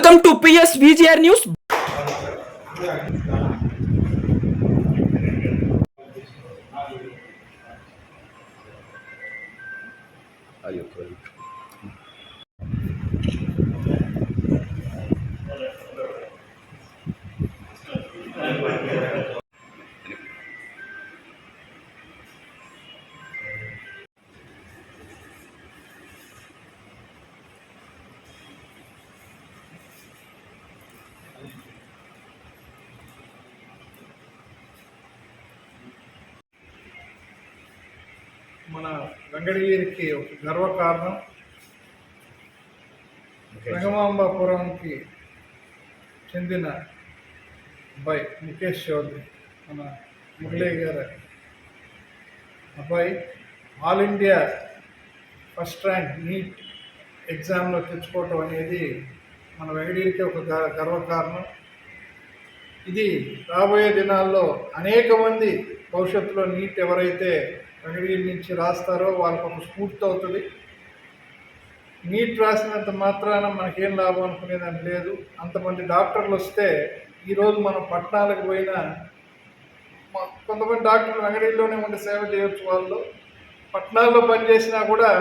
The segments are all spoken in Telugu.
Welcome to PS VGR News. మన వెంకటగిరికి ఒక గర్వకారణం. రంగమాంబాపురంకి చెందిన అబ్బాయి ముఖేష్ చౌదరి, మన మురళయ్య గారి అబ్బాయి all India first rank NEET ఎగ్జామ్లో తెచ్చుకోవటం అనేది మన వెంకటగిరికి ఒక గర్వకారణం. ఇది రాబోయే దినాల్లో అనేక మంది భవిష్యత్తులో నీట్ ఎవరైతే వెంకటగిరి నుంచి రాస్తారో వాళ్ళకు ఒక స్ఫూర్తి అవుతుంది. నీట్ రాసినంత మాత్రాన మనకేం లాభం అనుకునేదని లేదు. అంతమంది డాక్టర్లు వస్తే ఈరోజు మనం పట్టణాలకు పోయినా కొంతమంది డాక్టర్లు వెంకటగిరిలోనే ఉండి సేవ చేయవచ్చు. వాళ్ళు పట్టణాల్లో పనిచేసినా కూడా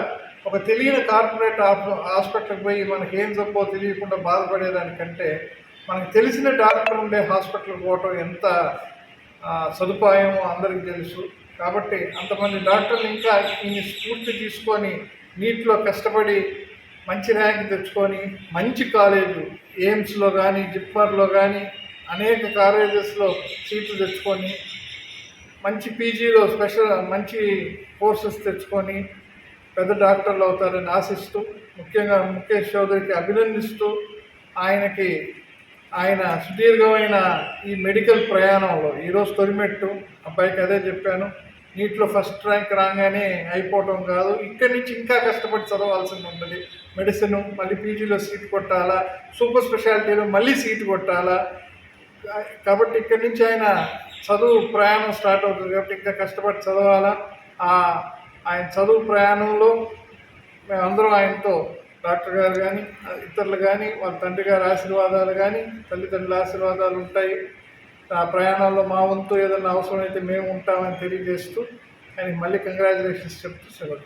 ఒక తెలియని కార్పొరేట్ హాస్పిటల్కి పోయి మనకేం జబ్బో తెలియకుండా బాధపడేదానికంటే మనకు తెలిసిన డాక్టర్ ఉండే హాస్పిటల్కి పోవటం ఎంత సదుపాయమో అందరికీ తెలుసు. కాబట్టి అంతమంది డాక్టర్లు ఇంకా ఈ స్ఫూర్తి తీసుకొని నీట్లో కష్టపడి మంచి ర్యాంక్ తెచ్చుకొని మంచి కాలేజు ఎయిమ్స్లో కానీ జిప్మర్లో కానీ అనేక కాలేజెస్లో సీట్లు తెచ్చుకొని మంచి పీజీలో మంచి కోర్సెస్ తెచ్చుకొని పెద్ద డాక్టర్లు అవుతారని ఆశిస్తూ, ముఖ్యంగా ముఖేష్ చౌదరికి అభినందిస్తూ, ఆయన సుదీర్ఘమైన ఈ మెడికల్ ప్రయాణంలో ఈరోజు తొలిమెట్టు. అబ్బాయికి అదే చెప్పాను, నీట్లో ఫస్ట్ ర్యాంక్ రాగానే అయిపోవటం కాదు, ఇక్కడి నుంచి ఇంకా కష్టపడి చదవాల్సింది ఉంటుంది. మెడిసిన్ మళ్ళీ పీజీలో సీట్ కొట్టాలా, సూపర్ స్పెషాలిటీలో మళ్ళీ సీట్ కొట్టాలా. కాబట్టి ఇక్కడి నుంచి ఆయన చదువు ప్రయాణం స్టార్ట్ అవుతుంది. కాబట్టి ఇంకా కష్టపడి చదవాలా. ఆయన చదువు ప్రయాణంలో మేమందరం ఆయనతో, డాక్టర్ గారు కానీ ఇతరులు కానీ వాళ్ళ తండ్రి గారి ఆశీర్వాదాలు కానీ తల్లిదండ్రుల ఆశీర్వాదాలు ఉంటాయి. ఆ ప్రయాణంలో మా వంతు ఏదైనా అవసరమైతే మేము ఉంటామని తెలియజేస్తూ ఆయనకి మళ్ళీ కంగ్రాచులేషన్స్ చెప్తూ సెలవు.